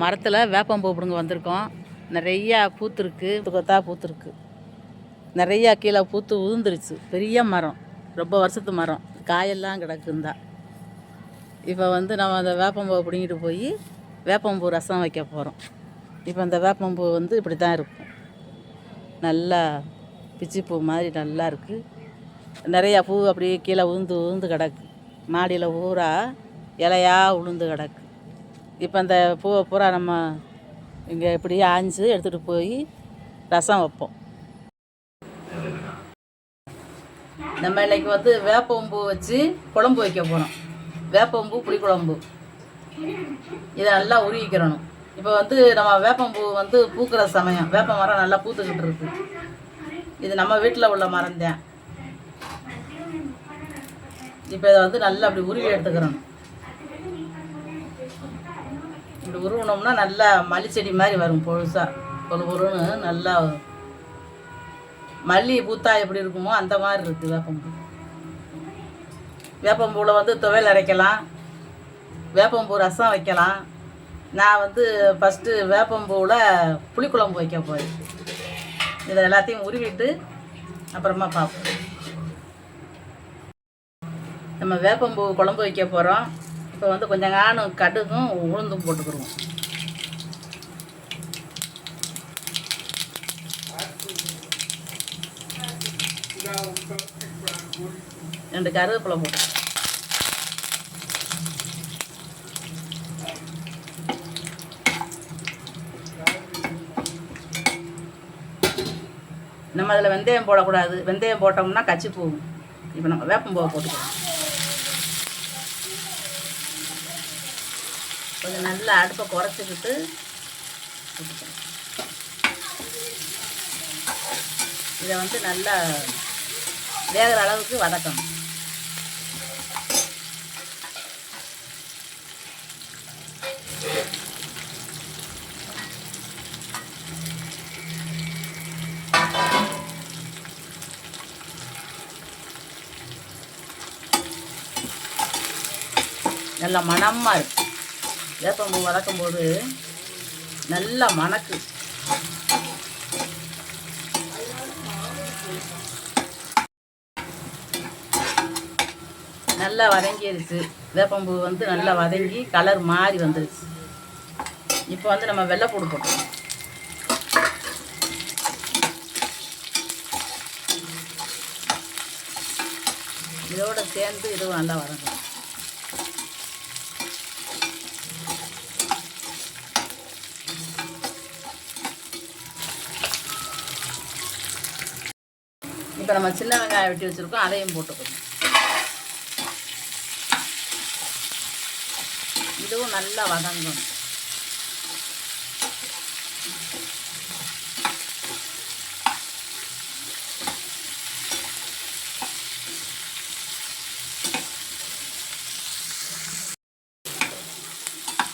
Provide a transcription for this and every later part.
மரத்தில் வேப்பம்பூ பிடுங்க வந்திருக்கோம். நிறையா பூத்துருக்கு, கொத்தா பூத்துருக்கு. நிறையா கீழே பூத்து உதிர்ந்துருச்சு. பெரிய மரம், ரொம்ப வருஷத்து மரம், காயெல்லாம் கிடக்குந்தா. இப்போ நம்ம அந்த வேப்பம்பூவை பிடிங்கிட்டு போய் வேப்பம்பூ ரசம் வைக்க போகிறோம். இப்போ அந்த வேப்பம்பூ இப்படி தான் இருக்கும். நல்லா பிச்சிப்பூ மாதிரி நல்லா இருக்குது. நிறையா பூ அப்படியே கீழே உதிர்ந்து கிடக்கு. மாடியில் ஊரா இலையாக உளுந்து கிடக்கு. இப்போ அந்த பூவை பூரா நம்ம இங்கே இப்படி ஆஞ்சு எடுத்துகிட்டு போய் ரசம் வைப்போம். நம்ம இன்றைக்கி வேப்பம்பூ வச்சு குழம்பு வைக்க போகிறோம். வேப்பம்பூ புளிக்குழம்பு. இதை நல்லா உருவிக்கிறணும். இப்போ நம்ம வேப்பம்பூ பூக்கிற சமயம். வேப்ப மரம் நல்லா பூத்துக்கிட்டு இருக்கு. இது நம்ம வீட்டில் உள்ள மரம் தான். இப்போ இதை நல்லா அப்படி உருவி எடுத்துக்கிறணும். இப்படி உருவினோம்னா நல்லா மல்லிச்செடி மாதிரி வரும். பொழுசாக பொருன்னு நல்லா மல்லி பூத்தா எப்படி இருக்குமோ அந்த மாதிரி இருக்குது வேப்பம்பூ. வேப்பம்பூவில் துவையல் அரைக்கலாம், வேப்பம்பூ ரசம் வைக்கலாம். நான் ஃபஸ்ட்டு வேப்பம்பூவில் புளிக்குழம்பு வைக்க போகிறேன். இதை எல்லாத்தையும் உருவிட்டு அப்புறமா பார்ப்போம். நம்ம வேப்பம்பூ குழம்பு வைக்க போகிறோம். இப்போ கொஞ்சம் கடுகும் உளுந்தும் போட்டுக்கிடுவோம். ரெண்டு கருவேப்பிலை போட்டு நம்ம அதில் வெந்தயம் போடக்கூடாது. வெந்தயம் போட்டோம்னா கச்சி போகும். இப்போ நம்ம வேப்பம்பூவை போட்டுக்கலாம். கொஞ்சம் நல்லா அடுப்பை குறைச்சிக்கிட்டு போட்டுக்கலாம். இதை நல்லா வேகிற அளவுக்கு வதக்கணும். நல்லா மணமாக இருக்கு. வேப்பம்பூ வதக்கும்போது நல்லா மணக்கு. நல்லா வதங்கிடுச்சு. வேப்பம்பூ நல்லா வதங்கி கலர் மாறி வந்துருச்சு. இப்போ நம்ம வெள்ளைப்பூடு போட்டுக்கணும். இதோட சேர்ந்து இதுவும் நல்லா வதங்கணும். இப்போ நம்ம சின்ன வெங்காயம் வெட்டி வச்சுருக்கோம், அதையும் போட்டுக்கணும். இதுவும் நல்லா வதங்கணும்.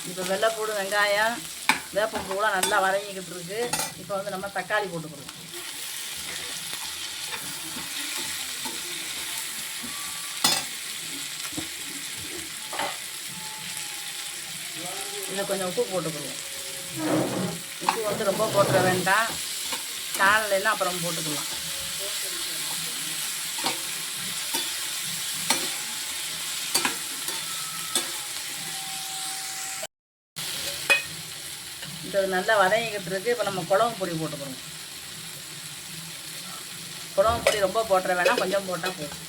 இப்போ வெள்ளைப்பூடு, வெங்காயம், வேப்பம்பூலாம் நல்லா வதங்கிக்கிட்டு இருக்கு. இப்போ நம்ம தக்காளி போட்டுக்கிறோம். இதில் கொஞ்சம் உப்பு போட்டுக்குருவோம். உப்பு ரொம்ப போட்டுற வேண்டாம். காலையில அப்புறம் போட்டுக்கலாம். இது நல்லா வதங்கிக்கிட்டு இருக்கு. இப்போ நம்ம குழம்பு பொடி போட்டுக்கிறோம். குழம்பு பொடி ரொம்ப போட்டுற வேணாம், கொஞ்சம் போட்டால் போதும்.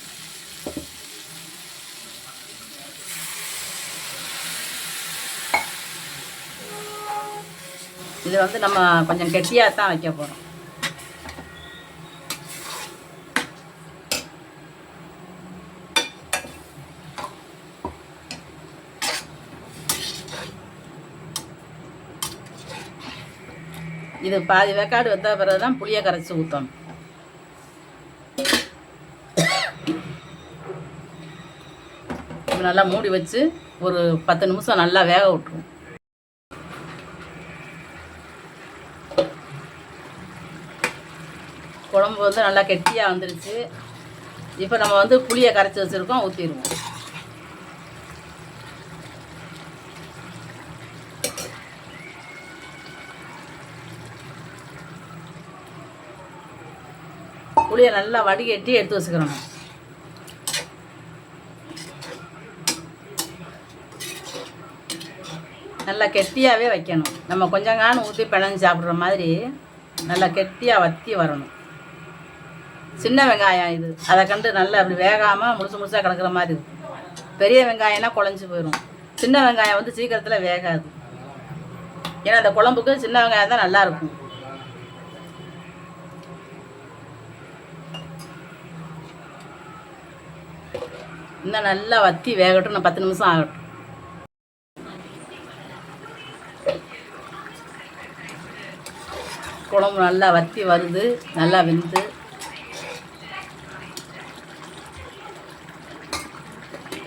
இது நம்ம கொஞ்சம் கெட்டியாக தான் வைக்க போகிறோம். இது பாதி வேக்காடு வந்த பிறகு தான் புளியை கரைச்சி ஊற்றணும். நல்லா மூடி வச்சு ஒரு 10 நிமிஷம் நல்லா வேக விட்டுருவோம். குழம்பு நல்லா கெட்டியாக வந்துருச்சு. இப்போ நம்ம புளியை கரைச்சி வச்சுருக்கோம், ஊற்றிடுவோம். புளியை நல்லா வடிகட்டி எடுத்து வச்சுக்கிறோம். நல்லா கெட்டியாகவே வைக்கணும். நம்ம கொஞ்சம் காணும் ஊற்றி பிணைஞ்சு சாப்பிட்ற மாதிரி நல்லா கெட்டியாக வற்றி வரணும். சின்ன வெங்காயம் இது, அதை கண்டு நல்லா அப்படி வேகாமல் முழுசாக கிடக்கிற மாதிரி இருக்கும். பெரிய வெங்காயம்னா குழஞ்சி போயிடும். சின்ன வெங்காயம் வந்து சீக்கிரத்தில் வேகாது. ஏன்னா அந்த குழம்புக்கு சின்ன வெங்காயம் தான் நல்லாயிருக்கும். இன்னும் நல்லா வற்றி வேகட்டும். நான் 10 நிமிஷம் ஆகட்டும். குழம்பு நல்லா வற்றி வருது, நல்லா வெந்து.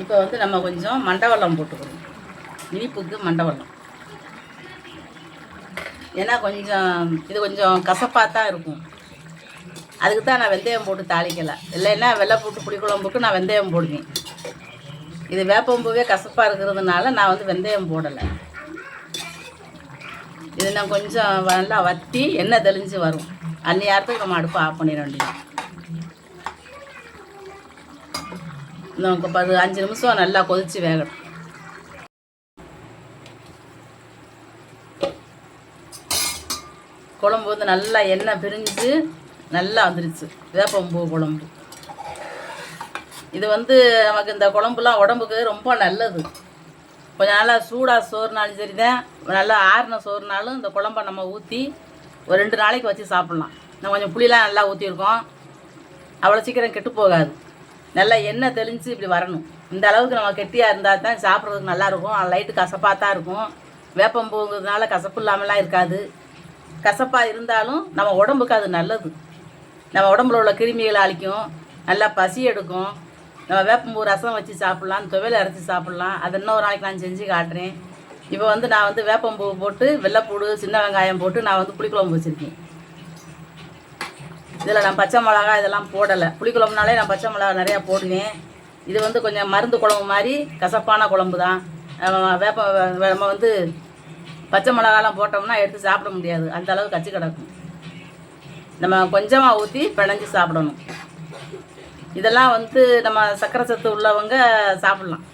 இப்போ வந்து நம்ம கொஞ்சம் மண்டவெல்லம் போட்டுக்கணும். இனிப்புக்கு மண்டவெல்லம். ஏன்னா இது கொஞ்சம் கசப்பாக தான் இருக்கும். அதுக்கு தான் நான் வெந்தயம் போட்டு தாளிக்கலை. இல்லைன்னா வெள்ளை போட்டு புளிக்குழம்புக்கு நான் வெந்தயம் போடுவேன். இது வேப்பம்பூவே கசப்பாக இருக்கிறதுனால நான் வந்து வெந்தயம் போடலை. இது நான் கொஞ்சம் நல்லா வற்றி எண்ணெய் தெளிஞ்சு வரும். அந்நேரத்துக்கு நம்ம அடுப்பை ஆஃப் பண்ணிட வேண்டியது. நமக்கு 5 நிமிஷம் நல்லா கொதித்து வேகட்டும். குழம்பு வந்து நல்லா எண்ணெய் பிரிஞ்சு நல்லா வந்துருச்சு. வேப்பம்பூ குழம்பு இது வந்து நமக்கு இந்த குழம்புலாம் உடம்புக்கு ரொம்ப நல்லது. கொஞ்சம் நல்லா சூடாக சோறுனாலும் சரி தான், நல்லா ஆறின சோறுனாலும் இந்த குழம்பை நம்ம ஊற்றி ஒரு 2 நாளைக்கு வச்சு சாப்பிட்லாம். நம்ம கொஞ்சம் புளியெலாம் நல்லா ஊற்றிருக்கோம். அவ்வளோ சீக்கிரம் கெட்டு போகாது. நல்லா எண்ணெய் தெளிஞ்சு இப்படி வரணும். இந்த அளவுக்கு நம்ம கெட்டியாக இருந்தால் தான் சாப்பிட்றதுக்கு நல்லாயிருக்கும். லைட்டு கசப்பாக தான் இருக்கும். வேப்பம்பூங்கிறதுனால கசப்பு இல்லாமலாம் இருக்காது. கசப்பாக இருந்தாலும் நம்ம உடம்புக்கு அது நல்லது. நம்ம உடம்புல உள்ள கிருமிகளை அழிக்கும். நல்லா பசி எடுக்கும். நம்ம வேப்பம்பூ ரசம் வச்சு சாப்பிட்லாம், துவையல் அரைச்சி சாப்பிட்லாம். அது இன்னொரு நாளைக்கு நான் செஞ்சு காட்டுறேன். இப்போ வந்து நான் வந்து வேப்பம்பூ போட்டு வெள்ளைப்பூடு சின்ன வெங்காயம் போட்டு நான் வந்து புளிக்குழம்பு வச்சுருக்கேன். இதில் நான் பச்சை மிளகா இதெல்லாம் போடலை. புளிக்குழம்புனாலே நான் பச்சை மிளகா நிறையா போடுவேன். இது வந்து கொஞ்சம் மருந்து குழம்பு மாதிரி கசப்பான குழம்பு தான். நம்ம வந்து பச்சை மிளகாலாம் போட்டோம்னா எடுத்து சாப்பிட முடியாது. அந்த அளவு கச்சி கிடக்கும். நம்ம கொஞ்சமாக ஊற்றி பிணைஞ்சு சாப்பிடணும். இதெல்லாம் வந்து நம்ம சர்க்கரை சத்து உள்ளவங்க சாப்பிட்லாம்.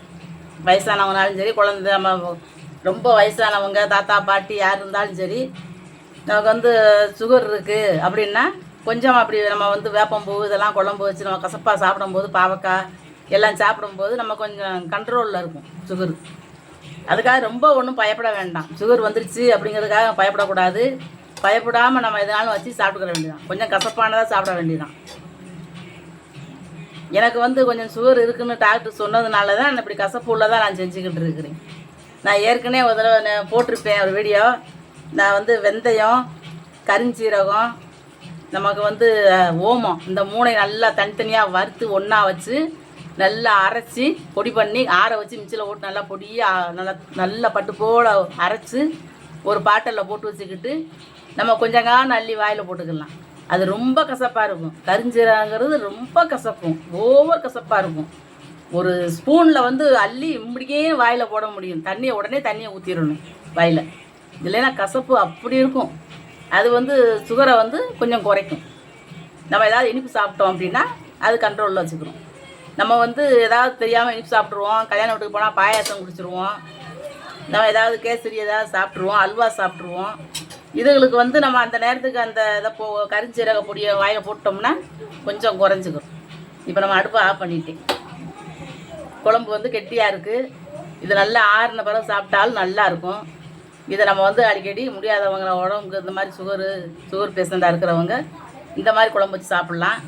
வயசானவங்கனாலும் சரி, குழந்தை, நம்ம ரொம்ப வயசானவங்க, தாத்தா பாட்டி யார் இருந்தாலும் சரி, நமக்கு வந்து சுகர் இருக்குது அப்படின்னா கொஞ்சம் அப்படி நம்ம வந்து வேப்பம்பூ இதெல்லாம் குழம்பு வச்சு நம்ம கசப்பாக சாப்பிடும்போது, பாவக்காய் எல்லாம் சாப்பிடும்போது நம்ம கொஞ்சம் கண்ட்ரோலில் இருக்கும் சுகர். அதுக்காக ரொம்ப ஒன்றும் பயப்பட வேண்டாம். சுகர் வந்துருச்சு அப்படிங்கிறதுக்காக பயப்படக்கூடாது. பயப்படாமல் நம்ம எதனாலும் வச்சு சாப்பிட்டுக்கிற வேண்டியதான். கொஞ்சம் கசப்பானதாக சாப்பிட வேண்டியதான். எனக்கு வந்து கொஞ்சம் சுகர் இருக்குதுன்னு டாக்டர் சொன்னதுனால தான் இப்படி கசப்பு உள்ளதாக நான் செஞ்சுக்கிட்டு இருக்கிறேன். நான் ஏற்கனவே ஒரு தடவை போட்டிருப்பேன் ஒரு வீடியோ. நான் வந்து வெந்தயம், கரிஞ்சீரகம், நமக்கு வந்து ஓமம், இந்த 3 நல்லா தனித்தனியாக வறுத்து ஒன்றா வச்சு நல்லா அரைச்சி பொடி பண்ணி ஆற வச்சு மிக்சியில் போட்டு நல்லா பொடியாக நல்லா பட்டு போல் அரைச்சி ஒரு பாட்டிலில் போட்டு வச்சுக்கிட்டு நம்ம கொஞ்சம் அள்ளி வாயில் போட்டுக்கலாம். அது ரொம்ப கசப்பாக இருக்கும். கரிஞ்சீரகங்கிறது ரொம்ப கசக்கும், ஓவர் கசப்பாக இருக்கும். ஒரு ஸ்பூனில் வந்து அள்ளி இப்படிக்கே வாயில் போட முடியும். உடனே தண்ணியை ஊற்றிடணும் வாயில். இல்லைன்னா கசப்பு அப்படி இருக்கும். அது வந்து சுகரை வந்து கொஞ்சம் குறைக்கும். நம்ம ஏதாவது இனிப்பு சாப்பிட்டோம் அப்படின்னா அது கண்ட்ரோலில் வச்சுக்கிறோம். நம்ம வந்து ஏதாவது தெரியாமல் இனிப்பு சாப்பிட்ருவோம். கல்யாண வீட்டுக்கு போனால் பாயாசம் குடிச்சிருவோம். நம்ம ஏதாவது கேசரி ஏதாவது சாப்பிட்ருவோம், அல்வா சாப்பிட்ருவோம். இதுகளுக்கு வந்து நம்ம அந்த நேரத்துக்கு அந்த இதை கரிஞ்சீரக பொடியை வாயில் போட்டோம்னா கொஞ்சம் குறைஞ்சிக்கும். இப்போ நம்ம அடுப்பை ஆஃப் பண்ணிட்டேன். குழம்பு வந்து கெட்டியாக இருக்குது. இது நல்லா ஆறின பிறகு சாப்பிட்டாலும் நல்லாயிருக்கும். இதை நம்ம வந்து அடிக்கடி முடியாதவங்க, உடம்புக்கு இந்த மாதிரி சுகர் பேஷண்ட்டாக இருக்கிறவங்க இந்த மாதிரி குழம்பு வச்சு சாப்பிட்லாம்.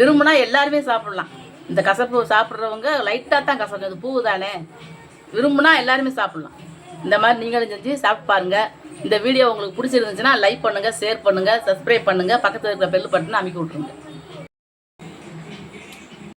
விரும்புனா எல்லாருமே சாப்பிட்லாம். இந்த கசப்பு சாப்பிட்றவங்க லைட்டாக தான் கசக்கும், இது பூ தானே, விரும்புனா எல்லாருமே சாப்பிட்லாம். இந்த மாதிரி நீங்களும் செஞ்சு சாப்பிட்டு பாருங்கள். இந்த வீடியோ உங்களுக்கு பிடிச்சிருந்துச்சுன்னா லைக் பண்ணுங்கள், ஷேர் பண்ணுங்கள், சப்ஸ்கிரைப் பண்ணுங்கள், பக்கத்தில் இருக்கிற பெல் பட்டனை அமைக்கி விட்ருங்க.